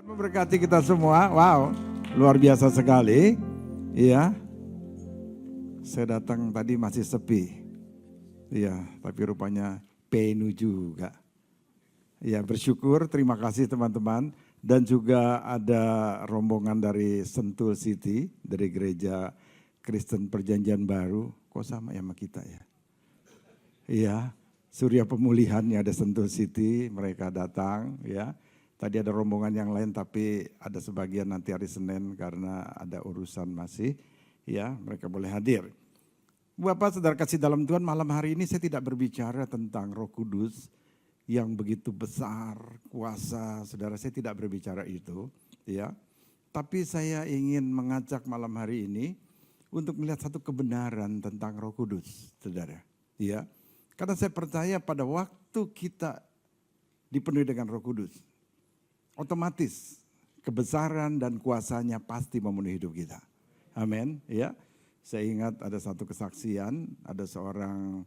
Tuhan memberkati kita semua. Wow, luar biasa sekali. Iya, saya datang tadi masih sepi. Iya, tapi rupanya penuh juga. Iya, bersyukur, terima kasih teman-teman. Dan juga ada rombongan dari Sentul City, dari Gereja Kristen Perjanjian Baru. Kok sama ya sama kita ya? Iya, Surya Pemulihannya ada Sentul City, mereka datang ya. Tadi ada rombongan yang lain tapi ada sebagian nanti hari Senin karena ada urusan masih. Ya, mereka boleh hadir. Bapak saudara kasih dalam Tuhan, malam hari ini saya tidak berbicara tentang Roh Kudus yang begitu besar, kuasa. Saudara, saya tidak berbicara itu, ya. Tapi saya ingin mengajak malam hari ini untuk melihat satu kebenaran tentang Roh Kudus, Saudara. Ya. Karena saya percaya pada waktu kita dipenuhi dengan Roh Kudus, otomatis kebesaran dan kuasanya pasti memenuhi hidup kita. Amin. Ya, saya ingat ada satu kesaksian, ada seorang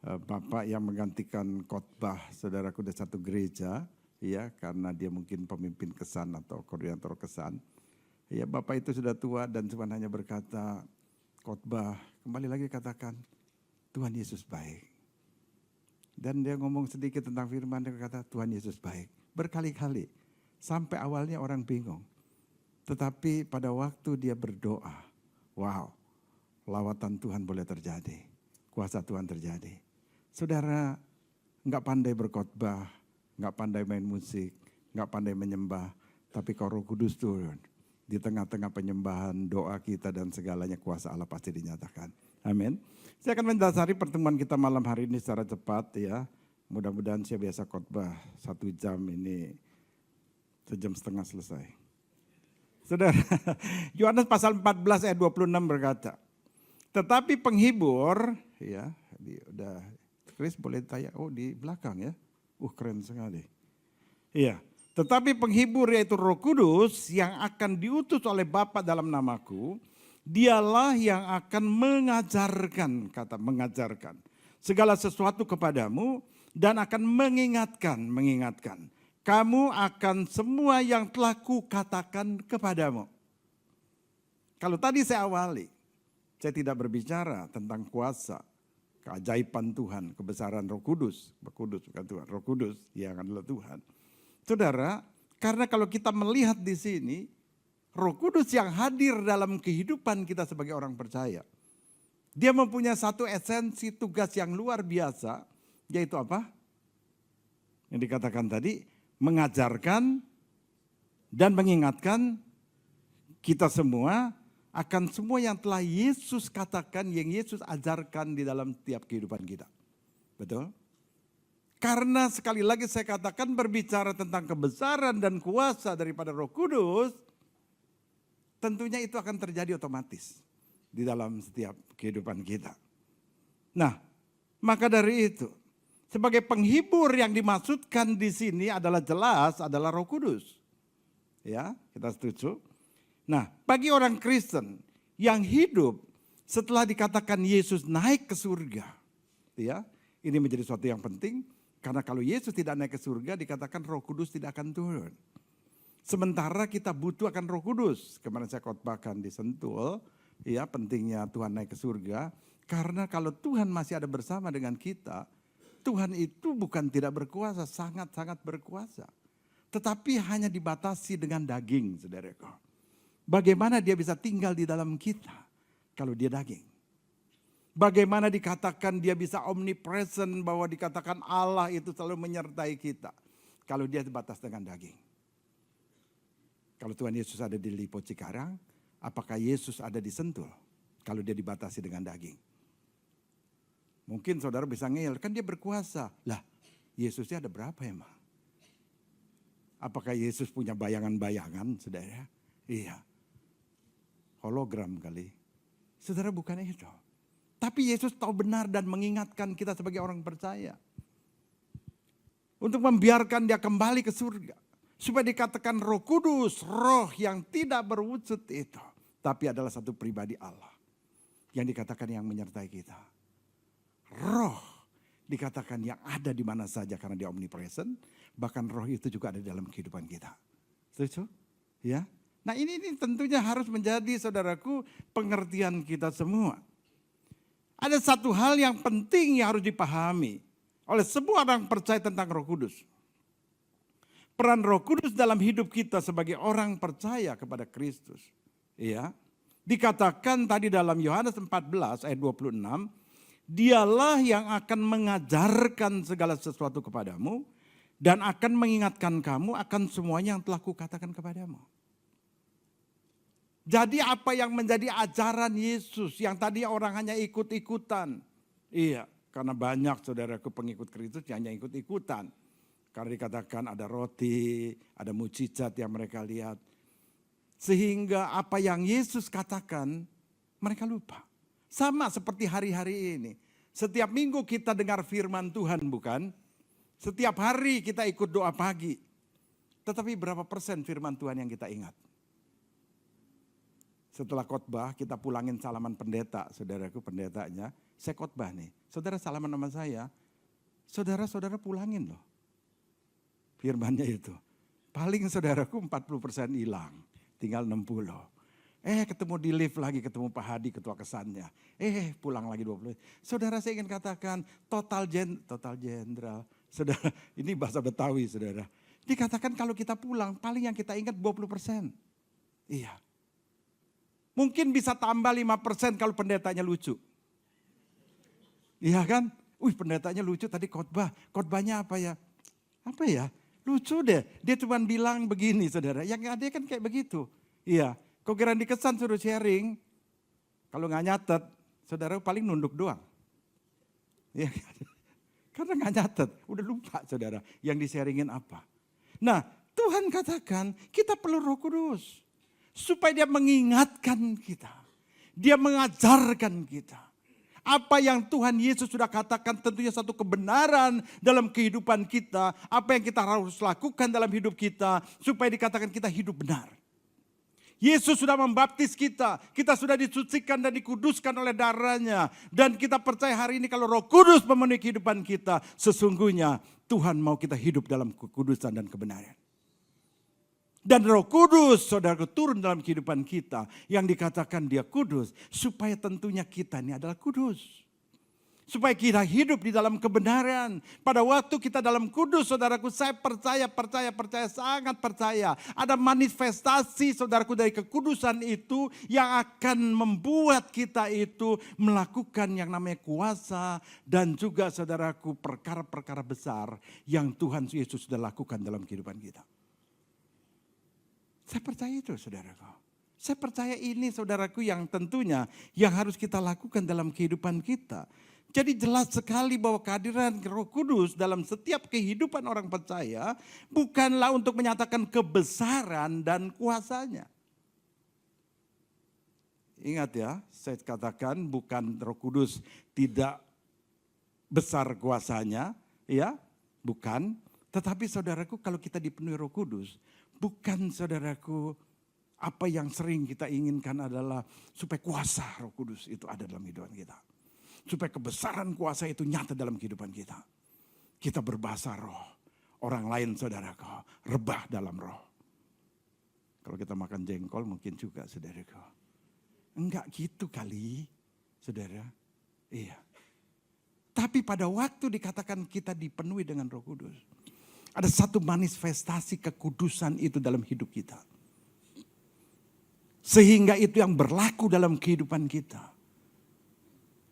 bapak yang menggantikan khotbah saudaraku di satu gereja, ya, karena dia mungkin pemimpin kesan atau koordinator kesan. Ya, bapak itu sudah tua dan cuma hanya berkata khotbah, kembali lagi katakan Tuhan Yesus baik. Dan dia ngomong sedikit tentang firman, dia kata Tuhan Yesus baik berkali-kali. Sampai awalnya orang bingung. Tetapi pada waktu dia berdoa, wow, lawatan Tuhan boleh terjadi. Kuasa Tuhan terjadi. Saudara, enggak pandai berkhotbah, enggak pandai main musik, enggak pandai menyembah. Tapi kalau Roh Kudus turun, di tengah-tengah penyembahan, doa kita dan segalanya kuasa Allah pasti dinyatakan. Amin. Saya akan mendasari pertemuan kita malam hari ini secara cepat ya. Mudah-mudahan saya biasa khotbah 1 jam ini. Sejam setengah selesai. Saudara, Yohanes pasal 14 ayat 26 berkata, tetapi penghibur, ya, udah Chris boleh tanya, oh di belakang ya, keren sekali. Iya, tetapi penghibur yaitu Roh Kudus yang akan diutus oleh Bapa dalam namaku, dialah yang akan mengajarkan, kata mengajarkan, segala sesuatu kepadamu dan akan mengingatkan. Kamu akan semua yang telah kukatakan kepadamu. Kalau tadi saya awali, saya tidak berbicara tentang kuasa, keajaiban Tuhan, kebesaran Roh Kudus. Kudus bukan Tuhan, Roh Kudus yang adalah Tuhan. Saudara, karena kalau kita melihat di sini, Roh Kudus yang hadir dalam kehidupan kita sebagai orang percaya. Dia mempunyai satu esensi tugas yang luar biasa, yaitu apa? Yang dikatakan tadi, mengajarkan dan mengingatkan kita semua akan semua yang telah Yesus katakan, yang Yesus ajarkan di dalam tiap kehidupan kita. Betul? Karena sekali lagi saya katakan berbicara tentang kebesaran dan kuasa daripada Roh Kudus, tentunya itu akan terjadi otomatis di dalam setiap kehidupan kita. Nah, maka dari itu, sebagai penghibur yang dimaksudkan di sini adalah jelas adalah Roh Kudus. Ya, kita setuju. Nah, bagi orang Kristen yang hidup setelah dikatakan Yesus naik ke surga, ya, ini menjadi sesuatu yang penting karena kalau Yesus tidak naik ke surga dikatakan Roh Kudus tidak akan turun. Sementara kita butuh akan Roh Kudus. Kemarin saya khotbahkan di Sentul, ya, pentingnya Tuhan naik ke surga karena kalau Tuhan masih ada bersama dengan kita, Tuhan itu bukan tidak berkuasa, sangat-sangat berkuasa. Tetapi hanya dibatasi dengan daging, saudaraku. Bagaimana dia bisa tinggal di dalam kita kalau dia daging? Bagaimana dikatakan dia bisa omnipresent, bahwa dikatakan Allah itu selalu menyertai kita kalau dia terbatas dengan daging? Kalau Tuhan Yesus ada di Lipo Cikarang, apakah Yesus ada di Sentul kalau dia dibatasi dengan daging? Mungkin saudara bisa ngeyel, kan dia berkuasa. Lah, Yesusnya ada berapa emang? Apakah Yesus punya bayangan-bayangan, saudara? Iya. Hologram kali. Saudara, bukan itu. Tapi Yesus tahu benar dan mengingatkan kita sebagai orang percaya. Untuk membiarkan dia kembali ke surga. Supaya dikatakan Roh Kudus, roh yang tidak berwujud itu. Tapi adalah satu pribadi Allah. Yang dikatakan yang menyertai kita. Roh dikatakan yang ada di mana saja karena dia omnipresent. Bahkan roh itu juga ada dalam kehidupan kita. Setuju? Ya. Nah ini tentunya harus menjadi saudaraku pengertian kita semua. Ada satu hal yang penting yang harus dipahami oleh semua orang percaya tentang Roh Kudus. Peran Roh Kudus dalam hidup kita sebagai orang percaya kepada Kristus. Ya. Dikatakan tadi dalam Yohanes 14 ayat 26, dialah yang akan mengajarkan segala sesuatu kepadamu dan akan mengingatkan kamu akan semuanya yang telah kukatakan kepadamu. Jadi apa yang menjadi ajaran Yesus yang tadi orang hanya ikut-ikutan. Iya, karena banyak saudaraku pengikut Kristus yang hanya ikut-ikutan. Karena dikatakan ada roti, ada mukjizat yang mereka lihat. Sehingga apa yang Yesus katakan mereka lupa. Sama seperti hari-hari ini. Setiap minggu kita dengar firman Tuhan bukan? Setiap hari kita ikut doa pagi. Tetapi berapa persen firman Tuhan yang kita ingat? Setelah khotbah kita pulangin salaman pendeta. Saudaraku pendetanya, saya khotbah nih. Saudara salaman sama saya. Saudara-saudara pulangin loh. Firmannya itu. Paling saudaraku 40% hilang. Tinggal 60. Ketemu di lift lagi, ketemu Pak Hadi ketua kesannya. Pulang lagi 20. Saudara saya ingin katakan total jenderal. Saudara, ini bahasa Betawi saudara. Dikatakan kalau kita pulang paling yang kita ingat 20%. Iya. Mungkin bisa tambah 5% kalau pendetanya lucu. Iya kan? Pendetanya lucu tadi khotbah. Khotbahnya apa ya? Apa ya? Lucu deh. Dia cuma bilang begini saudara. Yang ada kan kayak begitu. Iya. Kau kira dikesan suruh sharing. Kalau nggak nyatet, saudara paling nunduk doang. Iya. Karena nggak nyatet. Udah lupa saudara. Yang di-sharingin apa. Nah Tuhan katakan kita perlu Roh Kudus. Supaya dia mengingatkan kita. Dia mengajarkan kita. Apa yang Tuhan Yesus sudah katakan tentunya satu kebenaran dalam kehidupan kita. Apa yang kita harus lakukan dalam hidup kita. Supaya dikatakan kita hidup benar. Yesus sudah membaptis kita. Kita sudah disucikan dan dikuduskan oleh darahnya. Dan kita percaya hari ini kalau Roh Kudus memenuhi kehidupan kita. Sesungguhnya Tuhan mau kita hidup dalam kekudusan dan kebenaran. Dan Roh Kudus, saudara, turun dalam kehidupan kita. Yang dikatakan dia kudus. Supaya tentunya kita ini adalah kudus. Supaya kita hidup di dalam kebenaran. Pada waktu kita dalam kudus, saudaraku, saya percaya, sangat percaya. Ada manifestasi, saudaraku, dari kekudusan itu yang akan membuat kita itu melakukan yang namanya kuasa. Dan juga, saudaraku, perkara-perkara besar yang Tuhan Yesus sudah lakukan dalam kehidupan kita. Saya percaya itu saudaraku. Saya percaya ini saudaraku yang tentunya yang harus kita lakukan dalam kehidupan kita. Jadi jelas sekali bahwa kehadiran Roh Kudus dalam setiap kehidupan orang percaya bukanlah untuk menyatakan kebesaran dan kuasanya. Ingat ya, saya katakan bukan Roh Kudus tidak besar kuasanya, ya, bukan. Tetapi saudaraku kalau kita dipenuhi Roh Kudus, bukan saudaraku apa yang sering kita inginkan adalah supaya kuasa Roh Kudus itu ada dalam kehidupan kita. Supaya kebesaran kuasa itu nyata dalam kehidupan kita. Kita berbahasa roh. Orang lain saudaraku rebah dalam roh. Kalau kita makan jengkol mungkin juga saudaraku. Enggak gitu kali saudara. Iya. Tapi pada waktu dikatakan kita dipenuhi dengan Roh Kudus. Ada satu manifestasi kekudusan itu dalam hidup kita. Sehingga itu yang berlaku dalam kehidupan kita.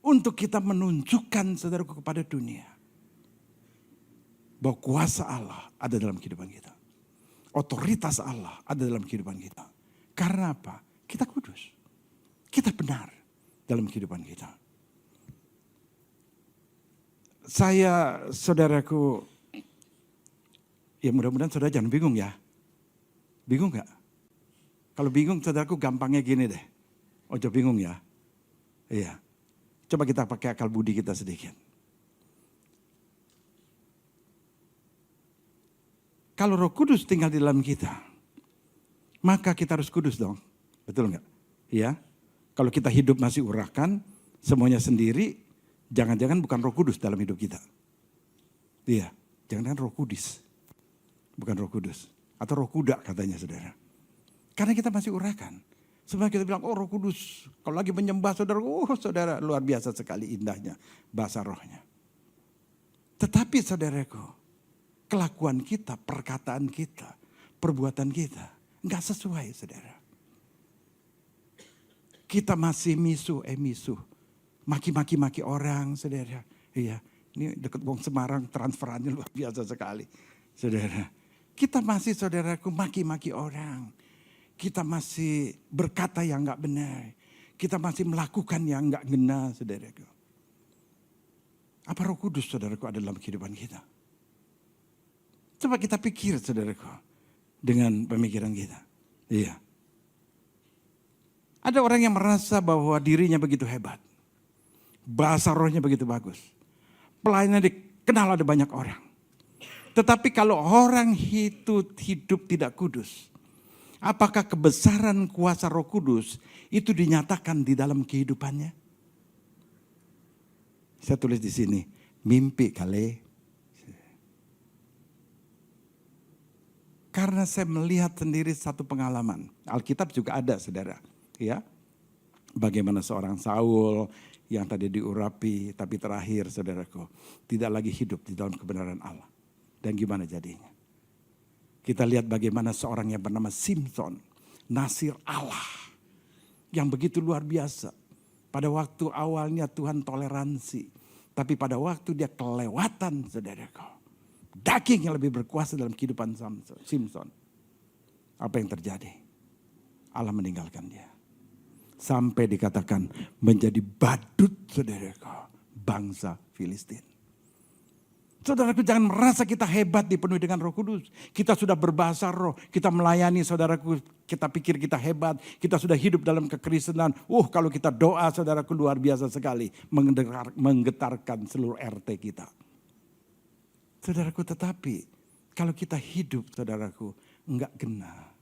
Untuk kita menunjukkan saudaraku kepada dunia. Bahwa kuasa Allah ada dalam kehidupan kita. Otoritas Allah ada dalam kehidupan kita. Karena apa? Kita kudus. Kita benar dalam kehidupan kita. Saya saudaraku, ya mudah-mudahan saudara jangan bingung ya. Bingung gak? Kalau bingung saudaraku gampangnya gini deh. Ojo bingung ya. Iya. Coba kita pakai akal budi kita sedikit. Kalau Roh Kudus tinggal di dalam kita, maka kita harus kudus dong. Betul gak? Iya. Kalau kita hidup masih urakan, semuanya sendiri, jangan-jangan bukan Roh Kudus dalam hidup kita. Iya. Jangan-jangan Roh Kudus. Bukan Roh Kudus. Atau roh kuda katanya saudara. Karena kita masih urakan. Sebenarnya kita bilang, oh Roh Kudus. Kalau lagi menyembah saudara, oh saudara luar biasa sekali indahnya bahasa rohnya. Tetapi saudaraku, kelakuan kita, perkataan kita, perbuatan kita enggak sesuai saudara. Kita masih misuh. Maki-maki orang saudara. Iya, ini dekat Wong Semarang transferannya luar biasa sekali. Saudara, kita masih saudaraku maki-maki orang. Kita masih berkata yang enggak benar. Kita masih melakukan yang enggak benar saudaraku. Apa Roh Kudus saudaraku ada dalam kehidupan kita? Coba kita pikir saudaraku. Dengan pemikiran kita. Iya. Ada orang yang merasa bahwa dirinya begitu hebat. Bahasa rohnya begitu bagus. Pelayanannya dikenal ada banyak orang. Tetapi kalau orang itu hidup tidak kudus. Apakah kebesaran kuasa Roh Kudus itu dinyatakan di dalam kehidupannya? Saya tulis di sini. Mimpi kali. Karena saya melihat sendiri satu pengalaman. Alkitab juga ada saudara. Ya, bagaimana seorang Saul yang tadi diurapi, tapi terakhir saudaraku tidak lagi hidup di dalam kebenaran Allah. Dan gimana jadinya? Kita lihat bagaimana seorang yang bernama Simson, Nasir Allah, yang begitu luar biasa. Pada waktu awalnya Tuhan toleransi, tapi pada waktu dia kelewatan saudaraku, daging yang lebih berkuasa dalam kehidupan Simson. Apa yang terjadi? Allah meninggalkan dia. Sampai dikatakan menjadi badut saudaraku, bangsa Filistin. Saudaraku jangan merasa kita hebat dipenuhi dengan Roh Kudus. Kita sudah berbahasa roh, kita melayani saudaraku, kita pikir kita hebat. Kita sudah hidup dalam kekristenan. Kalau kita doa saudaraku luar biasa sekali. Menggetarkan seluruh RT kita. Saudaraku tetapi kalau kita hidup saudaraku enggak genah.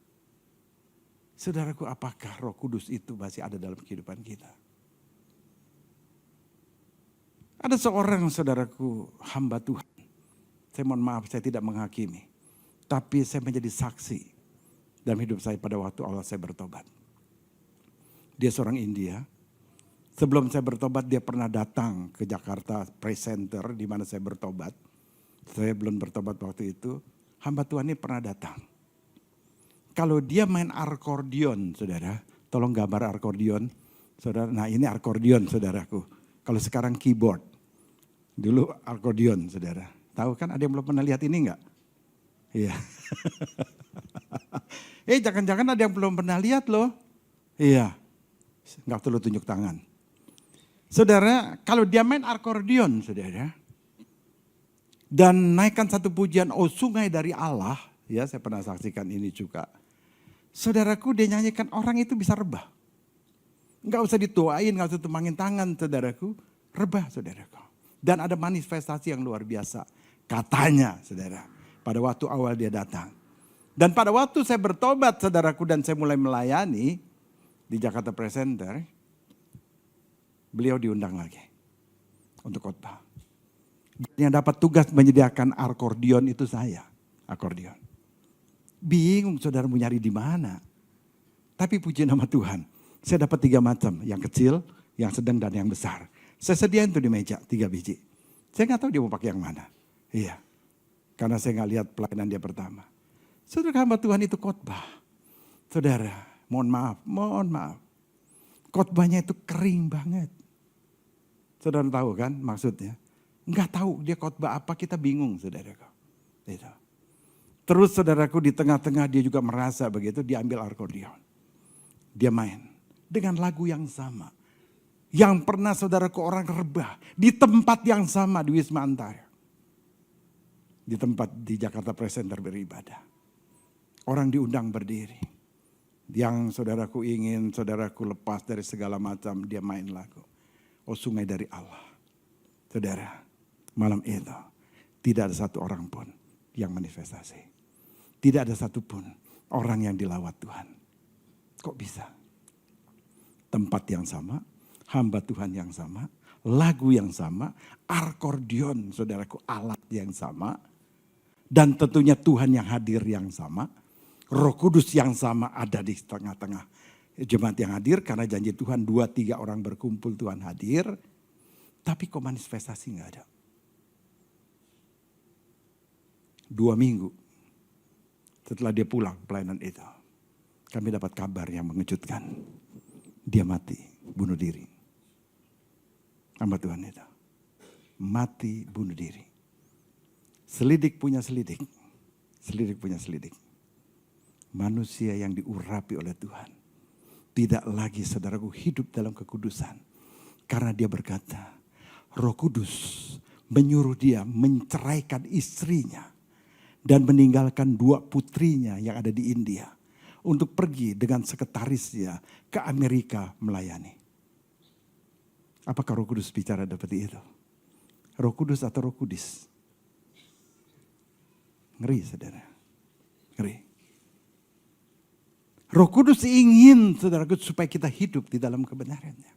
Saudaraku, apakah Roh Kudus itu masih ada dalam kehidupan kita? Ada seorang saudaraku hamba Tuhan. Saya mohon maaf, saya tidak menghakimi. Tapi saya menjadi saksi dalam hidup saya pada waktu awal saya bertobat. Dia seorang India. Sebelum saya bertobat dia pernah datang ke Jakarta Praise Center di mana saya bertobat. Saya belum bertobat waktu itu. Hamba Tuhan ini pernah datang. Kalau dia main akordeon, saudara, tolong gambar akordeon, saudara. Nah ini akordeon, saudaraku. Kalau sekarang keyboard, dulu akordeon, saudara. Tahu kan ada yang belum pernah lihat ini enggak? Iya. Jangan-jangan ada yang belum pernah lihat loh. Iya, enggak perlu tunjuk tangan. Saudara, kalau dia main akordeon, saudara, dan naikkan satu pujian, oh sungai dari Allah, ya saya pernah saksikan ini juga. Saudaraku dia nyanyikan orang itu bisa rebah. Enggak usah dituain, enggak usah tumbangin tangan saudaraku. Rebah saudaraku. Dan ada manifestasi yang luar biasa. Katanya saudara. Pada waktu awal dia datang. Dan pada waktu saya bertobat saudaraku dan saya mulai melayani. Di Jakarta Praise Center. Beliau diundang lagi. Untuk khotbah. Yang dapat tugas menyediakan akordeon itu saya. Akordeon. Bingung saudara mau nyari di mana. Tapi puji nama Tuhan. Saya dapat 3 macam. Yang kecil, yang sedang dan yang besar. Saya sediain tuh di meja 3 biji. Saya gak tahu dia mau pakai yang mana. Iya. Karena saya gak lihat pelayanan dia pertama. Saudara hamba Tuhan itu khotbah. Saudara, mohon maaf. Khotbahnya itu kering banget. Saudara tahu kan maksudnya. Gak tahu dia khotbah apa, kita bingung saudara. Itu. Terus saudaraku di tengah-tengah dia juga merasa begitu, dia ambil akordeon. Dia main dengan lagu yang sama. Yang pernah saudaraku orang rebah di tempat yang sama di Wisma Antara. Di tempat di Jakarta Praise Center beribadah. Orang diundang berdiri. Yang saudaraku ingin saudaraku lepas dari segala macam, dia main lagu. Oh sungai dari Allah. Saudara, malam itu tidak ada satu orang pun yang manifestasi. Tidak ada satupun orang yang dilawat Tuhan. Kok bisa? Tempat yang sama, hamba Tuhan yang sama, lagu yang sama, akordeon saudaraku alat yang sama. Dan tentunya Tuhan yang hadir yang sama. Roh Kudus yang sama ada di tengah-tengah jemaat yang hadir. Karena janji Tuhan 2-3 orang berkumpul Tuhan hadir. Tapi kok manifestasi gak ada. 2 minggu setelah dia pulang pelayanan itu. Kami dapat kabar yang mengejutkan. Dia mati, bunuh diri. Hamba Tuhan itu. Mati, bunuh diri. Selidik punya selidik. Selidik punya selidik. Manusia yang diurapi oleh Tuhan. Tidak lagi saudaraku hidup dalam kekudusan. Karena dia berkata, Roh Kudus menyuruh dia menceraikan istrinya. Dan meninggalkan 2 putrinya yang ada di India. Untuk pergi dengan sekretarisnya ke Amerika melayani. Apakah Roh Kudus bicara seperti itu? Roh Kudus atau Roh Kudis? Ngeri saudara. Ngeri. Roh Kudus ingin saudaraku supaya kita hidup di dalam kebenarannya.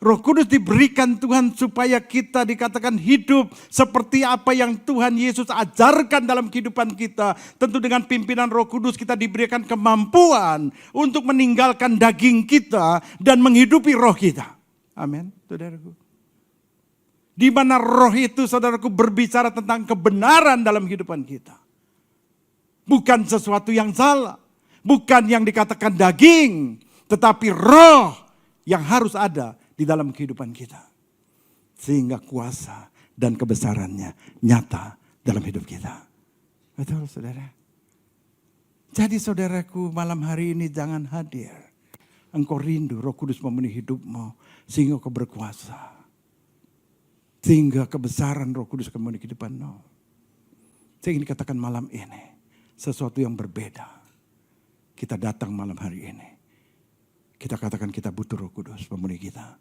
Roh Kudus diberikan Tuhan supaya kita dikatakan hidup seperti apa yang Tuhan Yesus ajarkan dalam kehidupan kita. Tentu dengan pimpinan Roh Kudus kita diberikan kemampuan untuk meninggalkan daging kita dan menghidupi roh kita. Amin, saudaraku. Di mana roh itu saudaraku berbicara tentang kebenaran dalam kehidupan kita. Bukan sesuatu yang salah. Bukan yang dikatakan daging. Tetapi roh yang harus ada di dalam kehidupan kita. Sehingga kuasa dan kebesarannya nyata dalam hidup kita. Betul saudara? Jadi saudaraku malam hari ini jangan hadir. Engkau rindu Roh Kudus memenuhi hidupmu. Sehingga kau berkuasa. Sehingga kebesaran Roh Kudus akan memenuhi kehidupanmu. Saya ingin katakan malam ini. Sesuatu yang berbeda. Kita datang malam hari ini. Kita katakan kita butuh Roh Kudus memenuhi kita.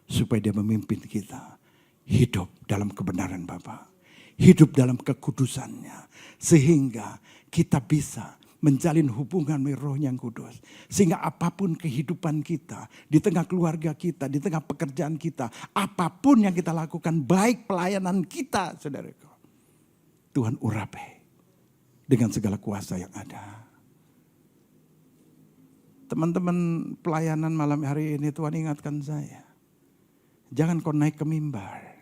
Supaya dia memimpin kita. Hidup dalam kebenaran Bapa. Hidup dalam kekudusannya. Sehingga kita bisa menjalin hubungan dengan Roh yang kudus. Sehingga apapun kehidupan kita. Di tengah keluarga kita. Di tengah pekerjaan kita. Apapun yang kita lakukan. Baik pelayanan kita saudaraku. Tuhan urapi. Dengan segala kuasa yang ada. Teman-teman pelayanan malam hari ini Tuhan ingatkan saya. Jangan kau naik ke mimbar.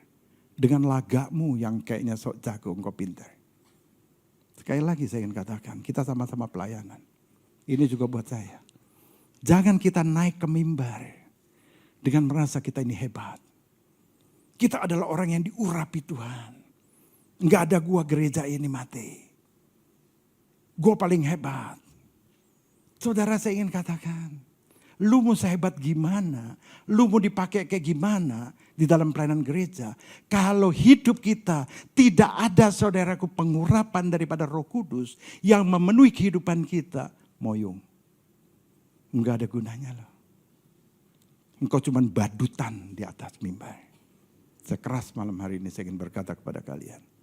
Dengan lagamu yang kayaknya sok jago engkau pintar. Sekali lagi saya ingin katakan. Kita sama-sama pelayanan. Ini juga buat saya. Jangan kita naik ke mimbar. Dengan merasa kita ini hebat. Kita adalah orang yang diurapi Tuhan. Enggak ada gua gereja ini mati. Gua paling hebat. Saudara saya ingin katakan, lu mau sehebat gimana, lu mau dipakai kayak gimana di dalam pelayanan gereja. Kalau hidup kita tidak ada saudaraku pengurapan daripada Roh Kudus yang memenuhi kehidupan kita, moyong. Enggak ada gunanya loh. Engkau cuma badutan di atas mimbar. Sekeras malam hari ini saya ingin berkata kepada kalian.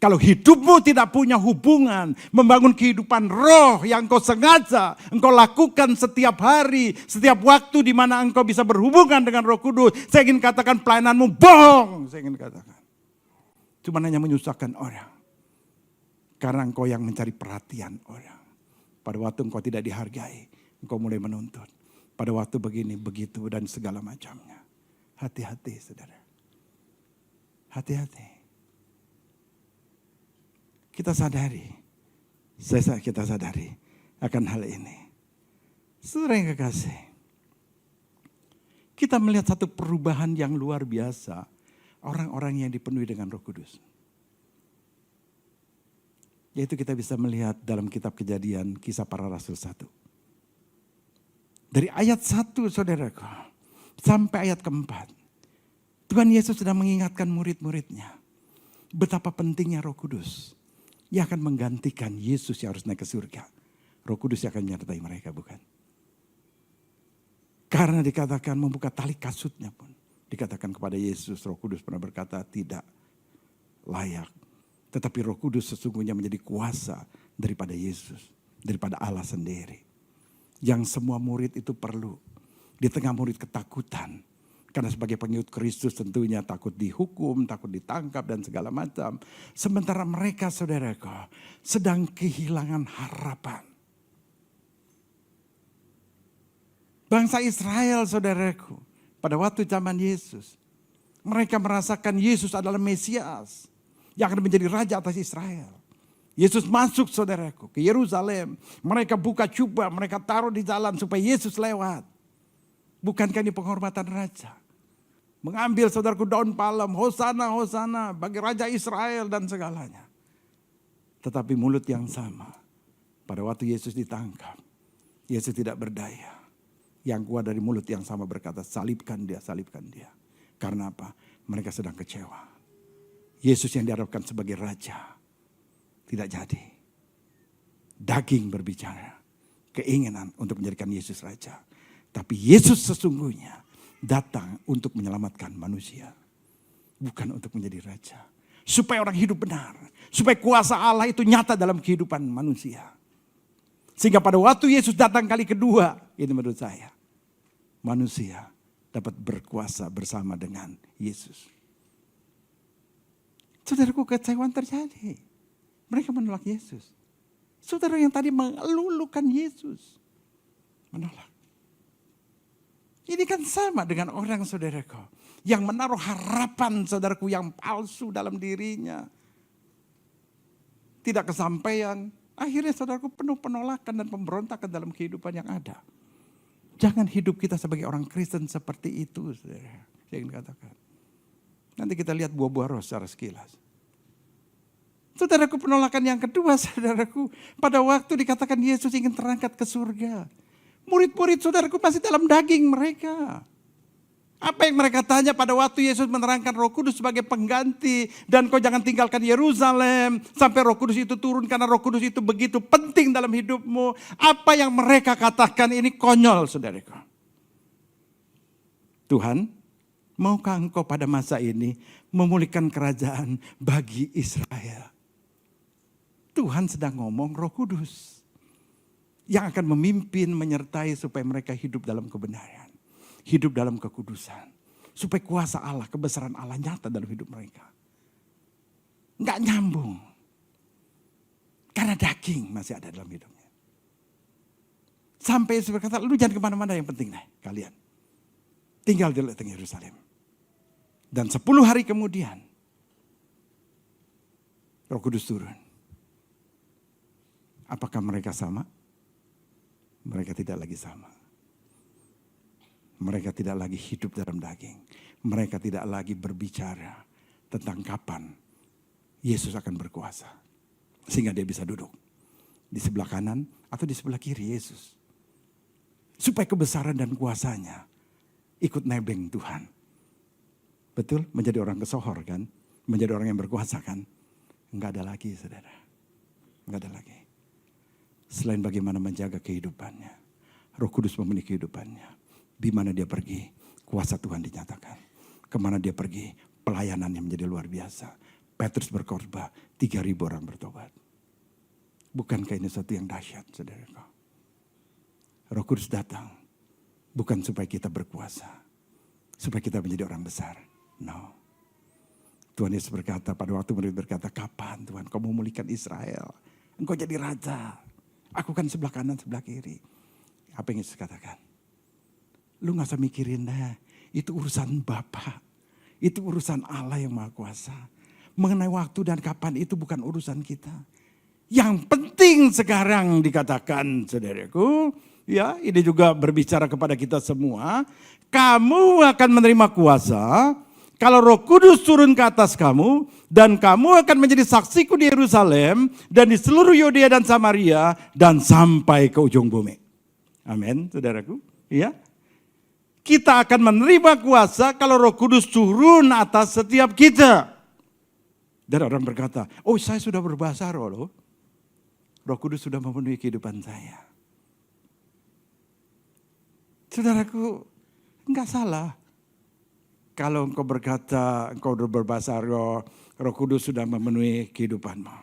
Kalau hidupmu tidak punya hubungan, membangun kehidupan roh yang engkau sengaja, engkau lakukan setiap hari, setiap waktu di mana engkau bisa berhubungan dengan Roh Kudus. Saya ingin katakan pelayananmu bohong, saya ingin katakan. Cuma hanya menyusahkan orang. Karena engkau yang mencari perhatian orang. Pada waktu engkau tidak dihargai, engkau mulai menuntut. Pada waktu begini, begitu dan segala macamnya. Hati-hati saudara. Hati-hati. Kita sadari, kita sadari akan hal ini. Saudara yang kekasih, kita melihat satu perubahan yang luar biasa. Orang-orang yang dipenuhi dengan Roh Kudus. Yaitu kita bisa melihat dalam kitab Kejadian Kisah Para Rasul 1. Dari ayat 1 saudaraku, sampai ayat keempat. Tuhan Yesus sedang mengingatkan murid-muridnya. Betapa pentingnya Roh Kudus. Yang akan menggantikan Yesus yang harus naik ke surga. Roh Kudus yang akan menyertai mereka, bukan? Karena dikatakan membuka tali kasutnya pun. Dikatakan kepada Yesus, Roh Kudus pernah berkata tidak layak. Tetapi Roh Kudus sesungguhnya menjadi kuasa daripada Yesus. Daripada Allah sendiri. Yang semua murid itu perlu. Di tengah murid ketakutan. Karena sebagai pengikut Kristus tentunya takut dihukum, takut ditangkap dan segala macam. Sementara mereka saudaraku sedang kehilangan harapan. Bangsa Israel, saudaraku, pada waktu zaman Yesus, mereka merasakan Yesus adalah Mesias yang akan menjadi raja atas Israel. Yesus masuk, saudaraku, ke Yerusalem. Mereka buka jubah, mereka taruh di jalan supaya Yesus lewat. Bukankah ini penghormatan raja? Mengambil, saudaraku, daun palem, hosana, hosana, bagi raja Israel dan segalanya. Tetapi mulut yang sama, pada waktu Yesus ditangkap, Yesus tidak berdaya. Yang kuat dari mulut yang sama berkata, salibkan dia, salibkan dia. Karena apa? Mereka sedang kecewa. Yesus yang diharapkan sebagai raja tidak jadi. Daging berbicara, keinginan untuk menjadikan Yesus raja. Tapi Yesus sesungguhnya datang untuk menyelamatkan manusia. Bukan untuk menjadi raja. Supaya orang hidup benar. Supaya kuasa Allah itu nyata dalam kehidupan manusia. Sehingga pada waktu Yesus datang kali kedua, ini menurut saya, manusia dapat berkuasa bersama dengan Yesus. Saudaraku, kecewaan terjadi. Mereka menolak Yesus. Saudara yang tadi melulukan Yesus, menolak. Ini kan sama dengan orang, saudaraku, yang menaruh harapan, saudaraku, yang palsu dalam dirinya. Tidak kesampaian. Akhirnya, saudaraku, penuh penolakan dan pemberontakan dalam kehidupan yang ada. Jangan hidup kita sebagai orang Kristen seperti itu, saudara. Saya ingin katakan. Nanti kita lihat buah-buah roh secara sekilas. Saudaraku, penolakan yang kedua, saudaraku, pada waktu dikatakan Yesus ingin terangkat ke surga. Murid-murid, saudaraku, masih dalam daging mereka. Apa yang mereka tanya pada waktu Yesus menerangkan Roh Kudus sebagai pengganti. Dan kau jangan tinggalkan Yerusalem sampai Roh Kudus itu turun. Karena Roh Kudus itu begitu penting dalam hidupmu. Apa yang mereka katakan ini konyol, saudaraku. Tuhan, maukah engkau pada masa ini memulihkan kerajaan bagi Israel? Tuhan sedang ngomong Roh Kudus. Yang akan memimpin, menyertai supaya mereka hidup dalam kebenaran. Hidup dalam kekudusan. Supaya kuasa Allah, kebesaran Allah nyata dalam hidup mereka. Enggak nyambung. Karena daging masih ada dalam hidupnya. Sampai Yesus berkata, lu jangan kemana-mana, yang penting nih kalian. Tinggal di tengah Yerusalem. Dan 10 hari kemudian, Roh Kudus turun. Apakah mereka sama? Mereka tidak lagi sama. Mereka tidak lagi hidup dalam daging. Mereka tidak lagi berbicara tentang kapan Yesus akan berkuasa. Sehingga dia bisa duduk di sebelah kanan atau di sebelah kiri Yesus. Supaya kebesaran dan kuasanya ikut nebeng Tuhan. Betul? Menjadi orang kesohor kan? Menjadi orang yang berkuasa kan? Enggak ada lagi, saudara. Enggak ada lagi. Selain bagaimana menjaga kehidupannya. Roh Kudus memenuhi kehidupannya. Di mana dia pergi, kuasa Tuhan dinyatakan. Kemana dia pergi, pelayanannya menjadi luar biasa. Petrus berkhotbah, 3.000 orang bertobat. Bukankah ini sesuatu yang dahsyat, saudara? Roh Kudus datang, bukan supaya kita berkuasa, supaya kita menjadi orang besar. No. Tuhan Yesus berkata, pada waktu murid berkata, kapan Tuhan kau memulihkan Israel? Engkau jadi raja. Aku kan sebelah kanan, sebelah kiri. Apa yang Yesus katakan? Lu gak usah mikirin deh. Itu urusan Bapa. Itu urusan Allah yang Maha Kuasa. Mengenai waktu dan kapan itu bukan urusan kita. Yang penting sekarang dikatakan, saudaraku. Ya, ini juga berbicara kepada kita semua. Kamu akan menerima kuasa kalau Roh Kudus turun ke atas kamu. Dan kamu akan menjadi saksiku di Yerusalem. Dan di seluruh Yudea dan Samaria. Dan sampai ke ujung bumi. Amin, saudaraku. Ya. Kita akan menerima kuasa kalau Roh Kudus turun atas setiap kita. Dan orang berkata, oh saya sudah berbahasa roh loh. Roh Kudus sudah memenuhi kehidupan saya. Saudaraku, enggak salah. Kalau engkau berkata, engkau sudah berbahasa roh, Roh Kudus sudah memenuhi kehidupanmu.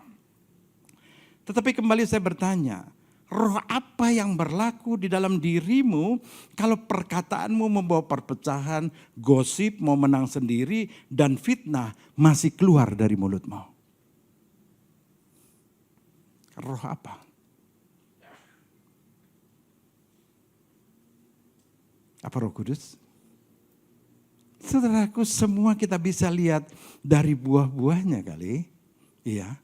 Tetapi kembali saya bertanya, roh apa yang berlaku di dalam dirimu kalau perkataanmu membawa perpecahan, gosip, mau menang sendiri, dan fitnah masih keluar dari mulutmu? Roh apa? Apa Roh Kudus? Saudaraku, semua kita bisa lihat dari buah-buahnya kali. Iya.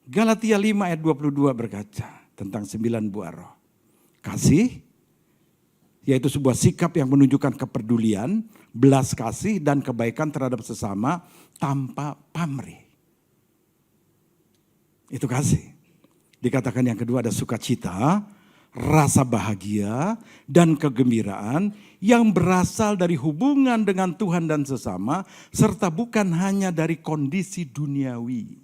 Galatia 5 ayat 22 berkata tentang 9 buah roh. Kasih, yaitu sebuah sikap yang menunjukkan kepedulian, belas kasih dan kebaikan terhadap sesama tanpa pamrih. Itu kasih. Dikatakan yang kedua ada sukacita, rasa bahagia dan kegembiraan yang berasal dari hubungan dengan Tuhan dan sesama, serta bukan hanya dari kondisi duniawi.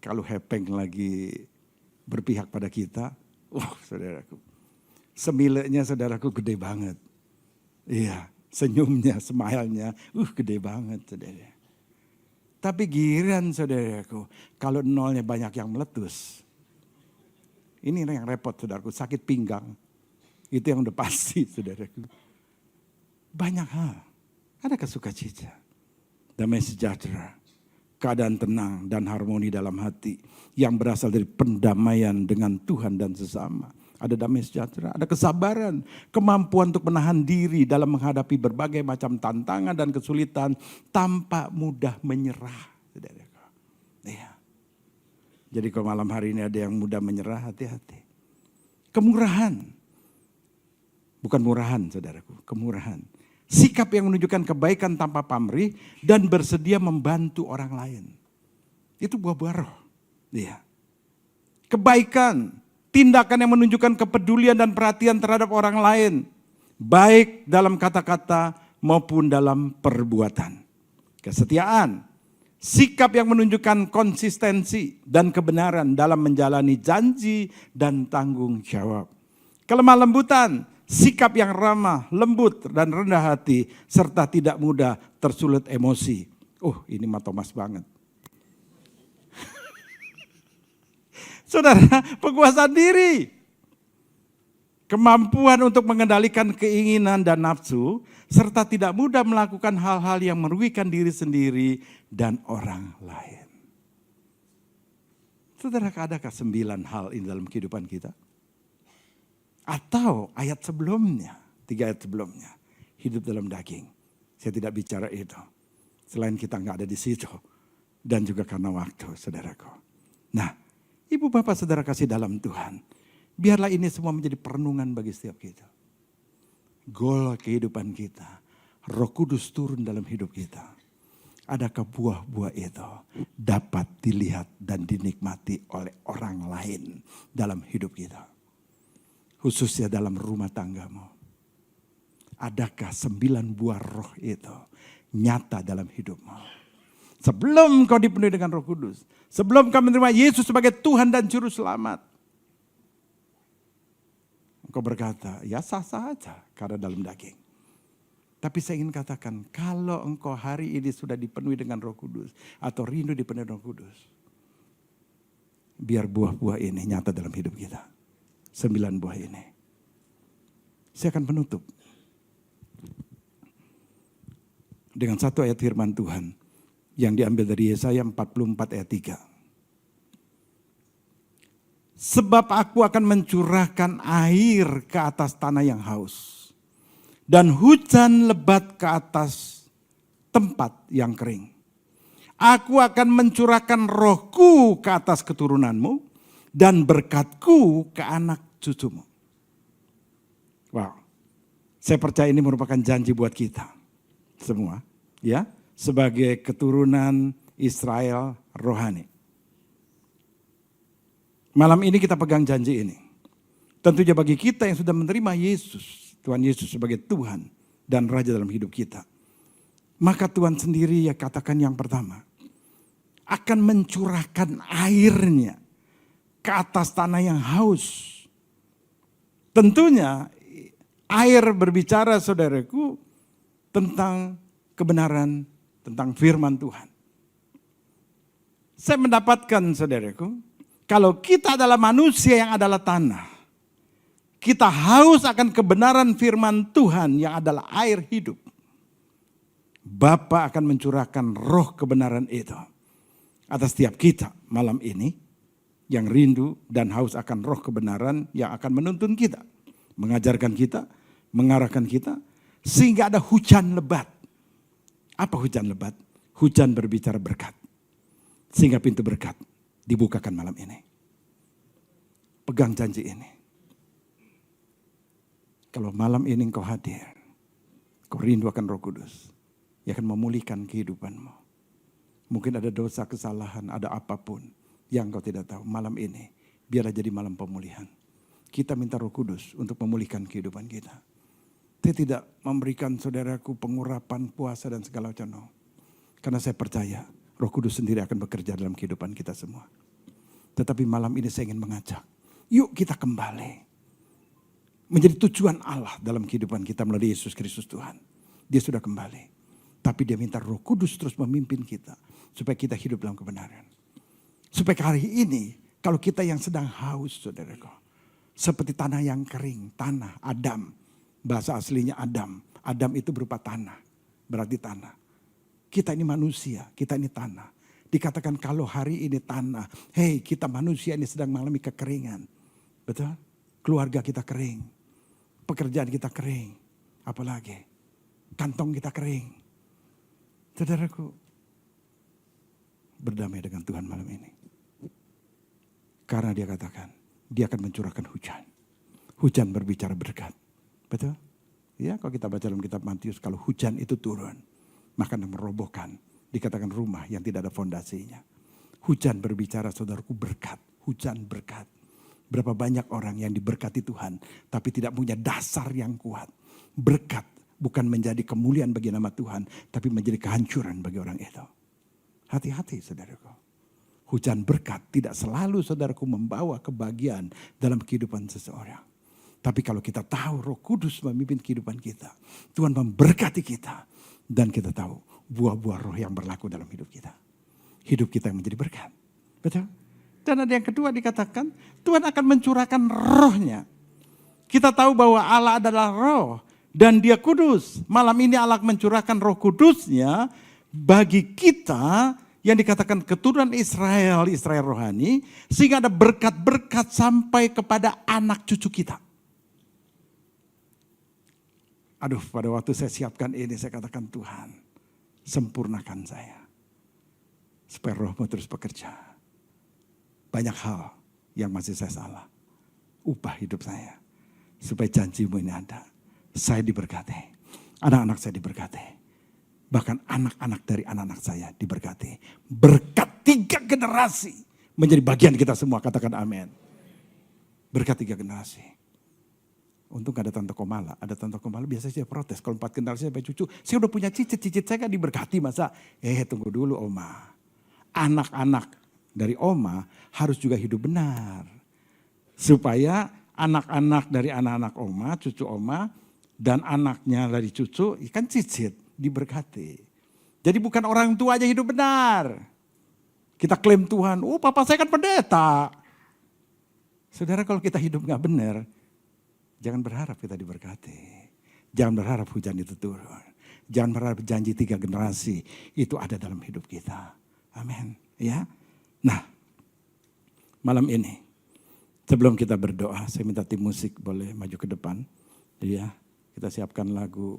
Kalau hepeng lagi berpihak pada kita, saudaraku, semilenya saudaraku gede banget. Iya, senyumnya, smile-nya, gede banget saudara. Tapi giliran saudaraku, kalau nolnya banyak yang meletus. Ini yang repot saudaraku, sakit pinggang. Itu yang udah pasti saudaraku. Banyak hal, ada sukacita, damai sejahtera, keadaan tenang dan harmoni dalam hati yang berasal dari pendamaian dengan Tuhan dan sesama. Ada damai sejahtera, ada kesabaran, kemampuan untuk menahan diri dalam menghadapi berbagai macam tantangan dan kesulitan tanpa mudah menyerah. Saudaraku. Iya. Jadi kalau malam hari ini ada yang mudah menyerah, hati-hati. Kemurahan. Bukan murahan saudaraku, kemurahan. Sikap yang menunjukkan kebaikan tanpa pamrih dan bersedia membantu orang lain. Itu buah-buah roh. Iya. Kebaikan, tindakan yang menunjukkan kepedulian dan perhatian terhadap orang lain. Baik dalam kata-kata maupun dalam perbuatan. Kesetiaan. Sikap yang menunjukkan konsistensi dan kebenaran dalam menjalani janji dan tanggung jawab. Kelemah lembutan, sikap yang ramah, lembut dan rendah hati, serta tidak mudah tersulut emosi. Ini mah Thomas banget. Saudara, penguasaan diri. Kemampuan untuk mengendalikan keinginan dan nafsu, serta tidak mudah melakukan hal-hal yang merugikan diri sendiri dan orang lain. Saudara, adakah 9 hal ini dalam kehidupan kita? Atau ayat sebelumnya, 3 ayat sebelumnya, hidup dalam daging. Saya tidak bicara itu. Selain kita nggak ada di situ. Dan juga karena waktu, saudaraku. Nah, ibu bapak saudara kasih dalam Tuhan. Biarlah ini semua menjadi perenungan bagi setiap kita. Goal kehidupan kita. Roh Kudus turun dalam hidup kita. Adakah buah-buah itu dapat dilihat dan dinikmati oleh orang lain dalam hidup kita? Khususnya dalam rumah tanggamu. Adakah 9 buah roh itu nyata dalam hidupmu? Sebelum kau dipenuhi dengan Roh Kudus. Sebelum kau menerima Yesus sebagai Tuhan dan Juru Selamat. Engkau berkata, ya sah-sah aja karena dalam daging. Tapi saya ingin katakan, kalau engkau hari ini sudah dipenuhi dengan Roh Kudus. Atau rindu dipenuhi Roh Kudus. Biar buah-buah ini nyata dalam hidup kita. 9 buah ini. Saya akan penutup. Dengan satu ayat firman Tuhan. Yang diambil dari Yesaya 44 ayat 3. Sebab aku akan mencurahkan air ke atas tanah yang haus. Dan hujan lebat ke atas tempat yang kering. Aku akan mencurahkan rohku ke atas keturunanmu. Dan berkatku ke anak cucumu. Wow. Saya percaya ini merupakan janji buat kita. Semua. Ya. Sebagai keturunan Israel rohani. Malam ini kita pegang janji ini. Tentunya bagi kita yang sudah menerima Yesus, Tuhan Yesus sebagai Tuhan dan Raja dalam hidup kita. Maka Tuhan sendiri ya katakan yang pertama. Akan mencurahkan airnya ke atas tanah yang haus. Tentunya air berbicara saudaraku tentang kebenaran, tentang firman Tuhan. Saya mendapatkan saudaraku, kalau kita adalah manusia yang adalah tanah, kita haus akan kebenaran firman Tuhan yang adalah air hidup. Bapa akan mencurahkan roh kebenaran itu atas setiap kita malam ini. yang rindu dan haus akan roh kebenaran yang akan menuntun kita, mengajarkan kita, mengarahkan kita, sehingga ada hujan lebat. Apa hujan lebat? Hujan berbicara berkat. Sehingga pintu berkat dibukakan malam ini. Pegang janji ini. Kalau malam ini engkau hadir, kau rindu akan Roh Kudus, yang akan memulihkan kehidupanmu. Mungkin ada dosa, kesalahan, ada apapun yang kau tidak tahu. Malam ini biarlah jadi malam pemulihan. Kita minta Roh Kudus untuk memulihkan kehidupan kita. Saya tidak memberikan saudaraku pengurapan, puasa dan segala macam. No. Karena saya percaya Roh Kudus sendiri akan bekerja dalam kehidupan kita semua. Tetapi malam ini saya ingin mengajak. Yuk kita kembali. Menjadi tujuan Allah dalam kehidupan kita melalui Yesus Kristus Tuhan. Dia sudah kembali. Tapi dia minta Roh Kudus terus memimpin kita. Supaya kita hidup dalam kebenaran. Supaya hari ini kalau kita yang sedang haus saudaraku. Seperti tanah yang kering. Tanah, Adam. Bahasa aslinya Adam. Adam itu berupa tanah. Berarti tanah. Kita ini manusia, kita ini tanah. Dikatakan kalau hari ini tanah. Hei, kita manusia ini sedang mengalami kekeringan. Betul? Keluarga kita kering. Pekerjaan kita kering. Apalagi? Kantong kita kering. Saudaraku, berdamai dengan Tuhan malam ini. Karena dia katakan, dia akan mencurahkan hujan. Hujan berbicara berkat. Betul? Ya, kalau kita baca dalam kitab Matius, kalau hujan itu turun, maka merobohkan, dikatakan rumah yang tidak ada fondasinya. Hujan berbicara saudaraku berkat, hujan berkat. Berapa banyak orang yang diberkati Tuhan, tapi tidak punya dasar yang kuat. Berkat bukan menjadi kemuliaan bagi nama Tuhan, tapi menjadi kehancuran bagi orang itu. Hati-hati saudaraku. Hujan berkat tidak selalu saudaraku membawa kebahagiaan dalam kehidupan seseorang. Tapi kalau kita tahu Roh Kudus memimpin kehidupan kita. Tuhan memberkati kita. Dan kita tahu buah-buah roh yang berlaku dalam hidup kita. Hidup kita yang menjadi berkat. Betul? Dan ada yang kedua dikatakan Tuhan akan mencurahkan rohnya. Kita tahu bahwa Allah adalah roh. Dan dia kudus. Malam ini Allah mencurahkan Roh Kudusnya bagi kita yang dikatakan keturunan Israel, Israel rohani. Sehingga ada berkat-berkat sampai kepada anak cucu kita. Aduh, pada waktu saya siapkan ini, saya katakan Tuhan, sempurnakan saya. Supaya rohmu terus bekerja. Banyak hal yang masih saya salah. Ubah hidup saya. Supaya janjimu ini ada. Saya diberkati. Anak-anak saya diberkati. Bahkan anak-anak dari anak-anak saya diberkati. Berkat 3 generasi. Menjadi bagian kita semua, katakan amin. Berkat 3 generasi. Untung ada Tante Komala. Ada Tante Komala biasanya saya protes. Kalau 4 generasi sampai cucu. Saya udah punya cicit saya kan diberkati masa. Tunggu dulu Oma. Anak-anak dari Oma harus juga hidup benar. Supaya anak-anak dari anak-anak Oma, cucu Oma. Dan anaknya dari cucu kan cicit diberkati. Jadi bukan orang tua aja hidup benar. Kita klaim Tuhan. Papa saya kan pendeta. Saudara kalau kita hidup gak benar. Jangan berharap kita diberkati. Jangan berharap hujan itu turun. Jangan berharap janji 3 generasi itu ada dalam hidup kita. Amin. Ya. Nah, malam ini sebelum kita berdoa, saya minta tim musik boleh maju ke depan. Ya, kita siapkan lagu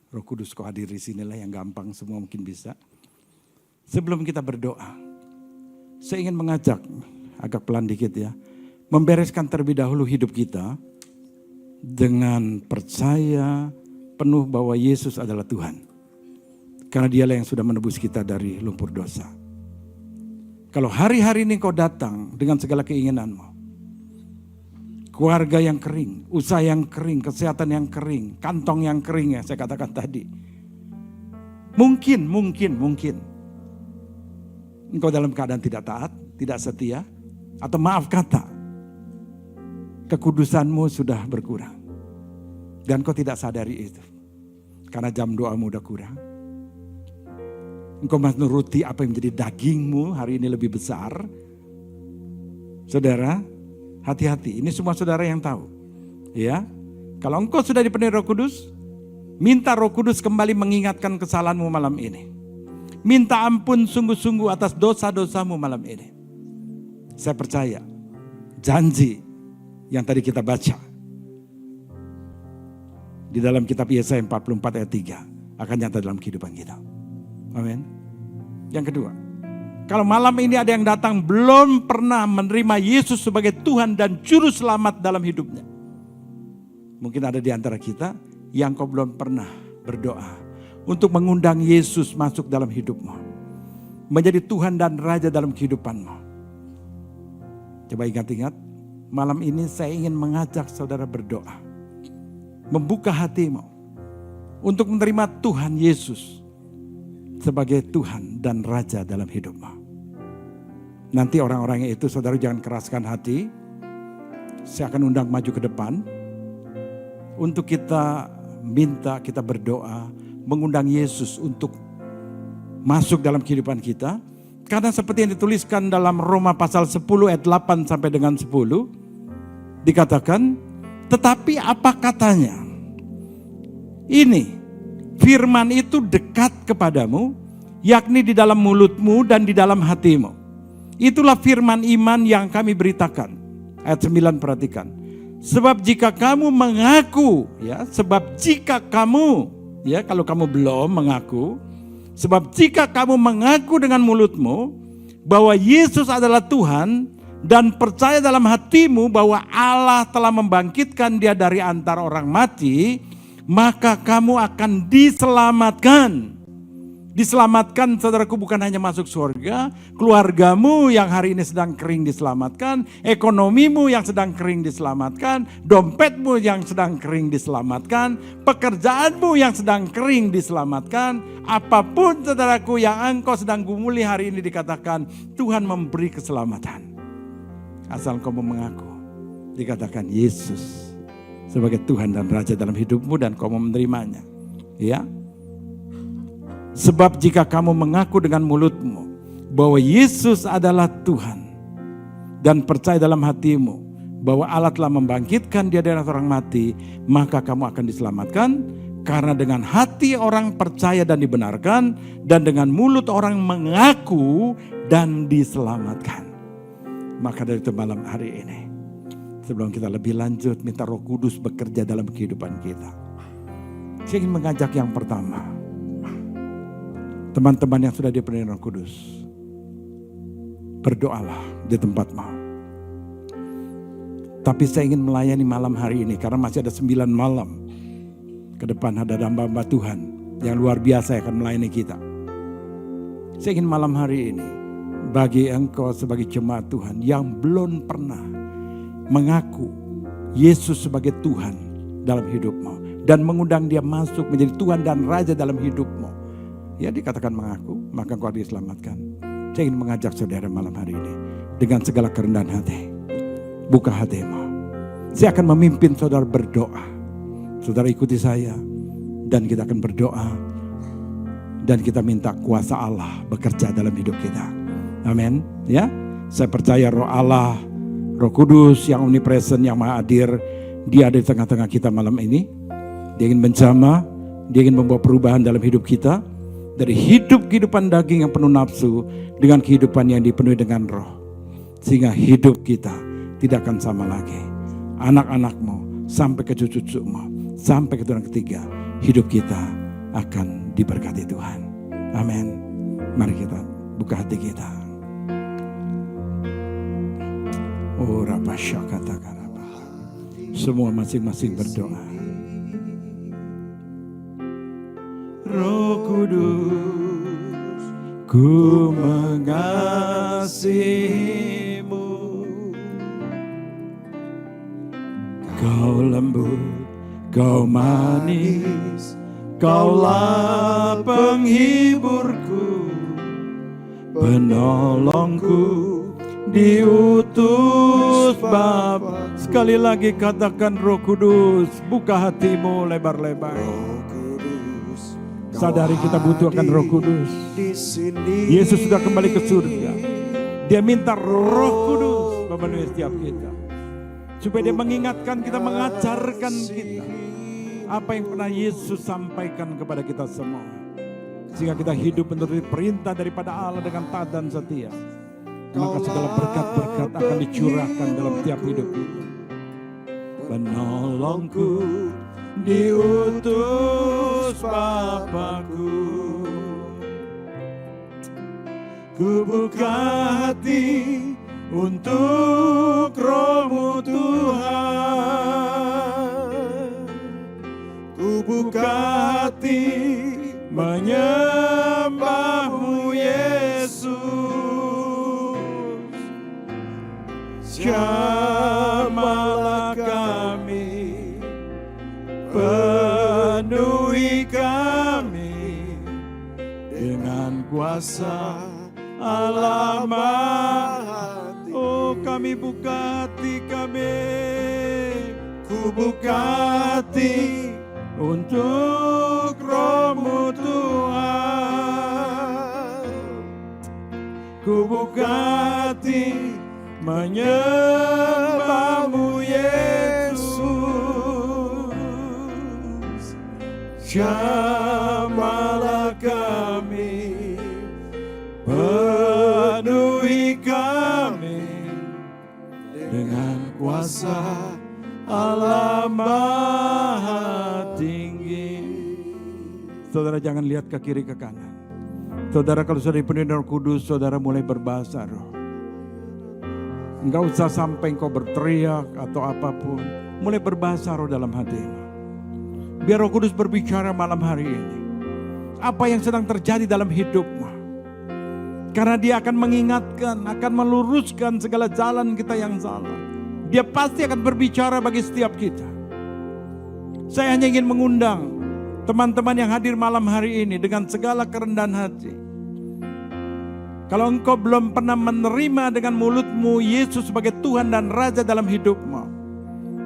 Roh Kudus kau hadir di sinilah yang gampang semua mungkin bisa. Sebelum kita berdoa, saya ingin mengajak agak pelan dikit ya. Membereskan terlebih dahulu hidup kita dengan percaya penuh bahwa Yesus adalah Tuhan. Karena dialah yang sudah menebus kita dari lumpur dosa. Kalau hari-hari ini kau datang dengan segala keinginanmu. Keluarga yang kering, usaha yang kering, kesehatan yang kering, kantong yang kering ya saya katakan tadi. Mungkin. Engkau dalam keadaan tidak taat, tidak setia, atau maaf kata. Kekudusanmu sudah berkurang. Dan kau tidak sadari itu. Karena jam doamu udah kurang. Engkau menuruti apa yang menjadi dagingmu hari ini lebih besar. Saudara, hati-hati. Ini semua saudara yang tahu. Ya, kalau engkau sudah dipenuhi Roh Kudus, minta Roh Kudus kembali mengingatkan kesalahanmu malam ini. minta ampun sungguh-sungguh atas dosa-dosamu malam ini. Saya percaya janji yang tadi kita baca di dalam kitab Yesaya 44 ayat 3 akan nyata dalam kehidupan kita. Amin. Yang kedua, kalau malam ini ada yang datang belum pernah menerima Yesus sebagai Tuhan dan Juru Selamat dalam hidupnya. Mungkin ada di antara kita yang kau belum pernah berdoa untuk mengundang Yesus masuk dalam hidupmu. Menjadi Tuhan dan Raja dalam kehidupanmu. Coba ingat-ingat, malam ini saya ingin mengajak saudara berdoa. Membuka hatimu untuk menerima Tuhan Yesus sebagai Tuhan dan Raja dalam hidupmu. Nanti orang-orangnya itu saudara jangan keraskan hati. Saya akan undang maju ke depan. Untuk kita minta, kita berdoa. Mengundang Yesus untuk masuk dalam kehidupan kita. Karena seperti yang dituliskan dalam Roma pasal 10 ayat 8 sampai dengan 10. Dikatakan, tetapi apa katanya? Ini. Firman itu dekat kepadamu, yakni di dalam mulutmu dan di dalam hatimu. Itulah firman iman yang kami beritakan. Ayat 9 perhatikan. Sebab jika kamu mengaku, kalau kamu belum mengaku, sebab jika kamu mengaku dengan mulutmu bahwa Yesus adalah Tuhan dan percaya dalam hatimu bahwa Allah telah membangkitkan dia dari antara orang mati, maka kamu akan diselamatkan. Diselamatkan saudaraku bukan hanya masuk surga, keluargamu yang hari ini sedang kering diselamatkan, ekonomimu yang sedang kering diselamatkan, dompetmu yang sedang kering diselamatkan, pekerjaanmu yang sedang kering diselamatkan, apapun saudaraku yang engkau sedang gumuli hari ini dikatakan Tuhan memberi keselamatan. Asal kau mengaku, dikatakan Yesus sebagai Tuhan dan Raja dalam hidupmu dan kau menerimanya. Ya. Sebab jika kamu mengaku dengan mulutmu bahwa Yesus adalah Tuhan dan percaya dalam hatimu bahwa Allah telah membangkitkan dia dari orang mati, maka kamu akan diselamatkan. Karena dengan hati orang percaya dan dibenarkan, dan dengan mulut orang mengaku dan diselamatkan. Maka dari itu malam hari ini, sebelum kita lebih lanjut, minta Roh Kudus bekerja dalam kehidupan kita. Saya ingin mengajak yang pertama. Teman-teman yang sudah dipenuhi Roh Kudus, berdoalah di tempatmu. Tapi saya ingin melayani malam hari ini karena masih ada 9 malam. Ke depan ada hamba-hamba Tuhan yang luar biasa yang akan melayani kita. Saya ingin malam hari ini bagi engkau sebagai jemaat Tuhan yang belum pernah mengaku Yesus sebagai Tuhan dalam hidupmu dan mengundang dia masuk menjadi Tuhan dan Raja dalam hidupmu. Ya dikatakan mengaku, maka kau diselamatkan. Saya ingin mengajak saudara malam hari ini dengan segala kerendahan hati. Buka hatimu. Saya akan memimpin saudara berdoa. Saudara ikuti saya dan kita akan berdoa. Dan kita minta kuasa Allah bekerja dalam hidup kita. Amin. Ya, saya percaya Roh Allah, Roh Kudus yang omnipresent, yang maha hadir, dia ada di tengah-tengah kita malam ini. Dia ingin menjamah, dia ingin membawa perubahan dalam hidup kita. Dari kehidupan daging yang penuh nafsu dengan kehidupan yang dipenuhi dengan roh. Sehingga hidup kita tidak akan sama lagi. Anak-anakmu sampai ke cucu-cucumu, sampai ke turunan ketiga, hidup kita akan diberkati Tuhan. Amin. Mari kita buka hati kita. Semua masing-masing berdoa. Roh Kudus, ku mengasihimu. Kau lembut, kau manis, kaulah penghiburku, penolongku, diutus Bapa. Sekali lagi katakan Roh Kudus, buka hatimu lebar-lebar. Sadari kita butuh akan Roh Kudus. Yesus sudah kembali ke surga. Dia minta Roh Kudus memenuhi setiap kita. Supaya dia mengingatkan kita, mengajarkan kita apa yang pernah Yesus sampaikan kepada kita semua. Sehingga kita hidup menuruti perintah daripada Allah dengan taat dan setia. Maka segala berkat-berkat akan dicurahkan dalam tiap hidup kita. Penolongku diutus Bapakku, ku buka hati untuk Roh-Mu Tuhan. Ku buka hati menyembah-Mu Yesus. Jamahlah kami, penuhi kami dengan kuasa Allah Maha. Oh, kami buka hati kami, ku buka hati untuk Roh-Mu Tuhan. Ku buka hati menyembah-Mu Yesus. Jamahlah kami, penuhi kami dengan kuasa Allah Maha Tinggi. Saudara jangan lihat ke kiri ke kanan. Saudara kalau sudah dipenuhi Roh Kudus, saudara mulai berbahasa roh. Enggak usah sampai engkau berteriak atau apapun. Mulai berbahasa roh dalam hatimu. Biar Roh Kudus berbicara malam hari ini. Apa yang sedang terjadi dalam hidupmu. Karena dia akan mengingatkan, akan meluruskan segala jalan kita yang salah. Dia pasti akan berbicara bagi setiap kita. Saya hanya ingin mengundang teman-teman yang hadir malam hari ini dengan segala kerendahan hati. Kalau engkau belum pernah menerima dengan mulutmu Yesus sebagai Tuhan dan Raja dalam hidupmu,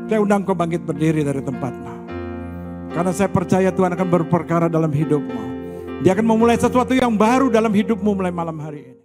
saya undang engkau bangkit berdiri dari tempatmu. Karena saya percaya Tuhan akan berperkara dalam hidupmu. Dia akan memulai sesuatu yang baru dalam hidupmu mulai malam hari ini.